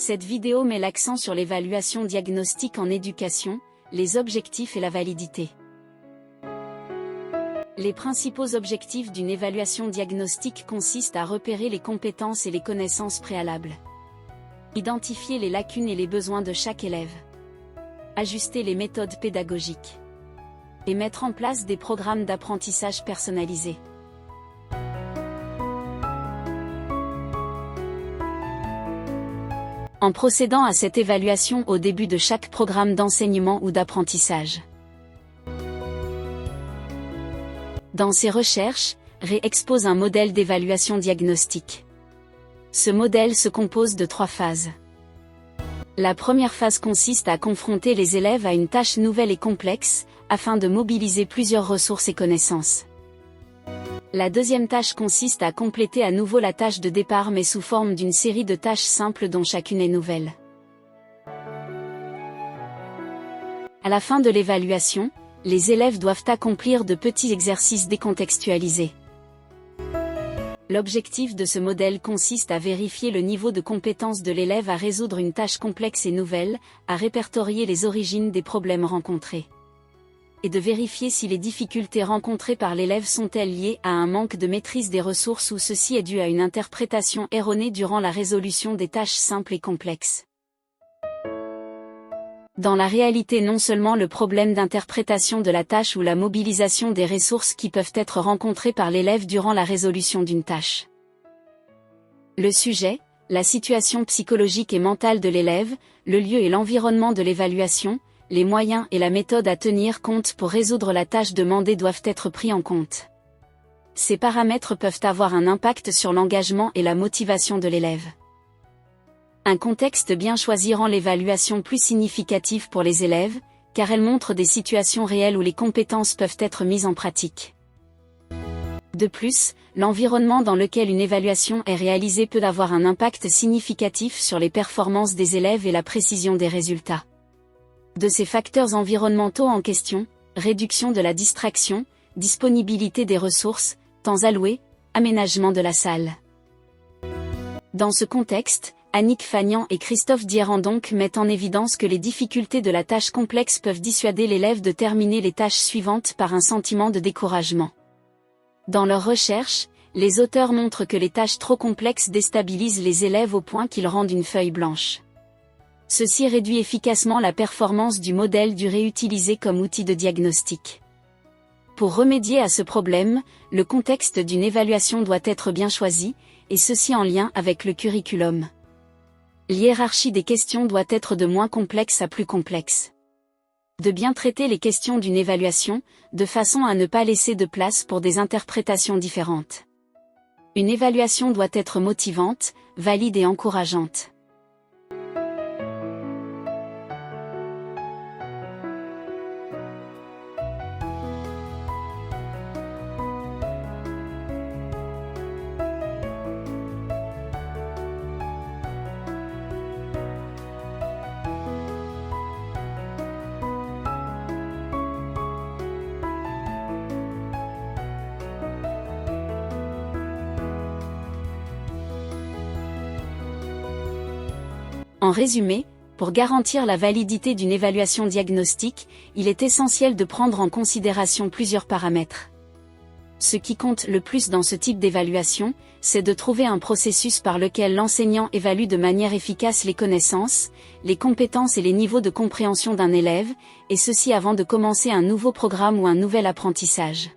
Cette vidéo met l'accent sur l'évaluation diagnostique en éducation, les objectifs et la validité. Les principaux objectifs d'une évaluation diagnostique consistent à repérer les compétences et les connaissances préalables. Identifier les lacunes et les besoins de chaque élève. Ajuster les méthodes pédagogiques. Et mettre en place des programmes d'apprentissage personnalisés. En procédant à cette évaluation au début de chaque programme d'enseignement ou d'apprentissage. Dans ses recherches, Ray expose un modèle d'évaluation diagnostique. Ce modèle se compose de 3 phases. La première phase consiste à confronter les élèves à une tâche nouvelle et complexe, afin de mobiliser plusieurs ressources et connaissances. La deuxième tâche consiste à compléter à nouveau la tâche de départ mais sous forme d'une série de tâches simples dont chacune est nouvelle. À la fin de l'évaluation, les élèves doivent accomplir de petits exercices décontextualisés. L'objectif de ce modèle consiste à vérifier le niveau de compétence de l'élève à résoudre une tâche complexe et nouvelle, à répertorier les origines des problèmes rencontrés. Et de vérifier si les difficultés rencontrées par l'élève sont-elles liées à un manque de maîtrise des ressources ou ceci est dû à une interprétation erronée durant la résolution des tâches simples et complexes. Dans la réalité, non seulement le problème d'interprétation de la tâche ou la mobilisation des ressources qui peuvent être rencontrées par l'élève durant la résolution d'une tâche. Le sujet, la situation psychologique et mentale de l'élève, le lieu et l'environnement de l'évaluation, les moyens et la méthode à tenir compte pour résoudre la tâche demandée doivent être pris en compte. Ces paramètres peuvent avoir un impact sur l'engagement et la motivation de l'élève. Un contexte bien choisi rend l'évaluation plus significative pour les élèves, car elle montre des situations réelles où les compétences peuvent être mises en pratique. De plus, l'environnement dans lequel une évaluation est réalisée peut avoir un impact significatif sur les performances des élèves et la précision des résultats. De ces facteurs environnementaux en question, réduction de la distraction, disponibilité des ressources, temps alloué, aménagement de la salle. Dans ce contexte, Annick Fagnan et Christophe Dierandonc mettent en évidence que les difficultés de la tâche complexe peuvent dissuader l'élève de terminer les tâches suivantes par un sentiment de découragement. Dans leurs recherches, les auteurs montrent que les tâches trop complexes déstabilisent les élèves au point qu'ils rendent une feuille blanche. Ceci réduit efficacement la performance du modèle du Ray utilisé comme outil de diagnostic. Pour remédier à ce problème, le contexte d'une évaluation doit être bien choisi, et ceci en lien avec le curriculum. L'hiérarchie des questions doit être de moins complexe à plus complexe. De bien traiter les questions d'une évaluation, de façon à ne pas laisser de place pour des interprétations différentes. Une évaluation doit être motivante, valide et encourageante. En résumé, pour garantir la validité d'une évaluation diagnostique, il est essentiel de prendre en considération plusieurs paramètres. Ce qui compte le plus dans ce type d'évaluation, c'est de trouver un processus par lequel l'enseignant évalue de manière efficace les connaissances, les compétences et les niveaux de compréhension d'un élève, et ceci avant de commencer un nouveau programme ou un nouvel apprentissage.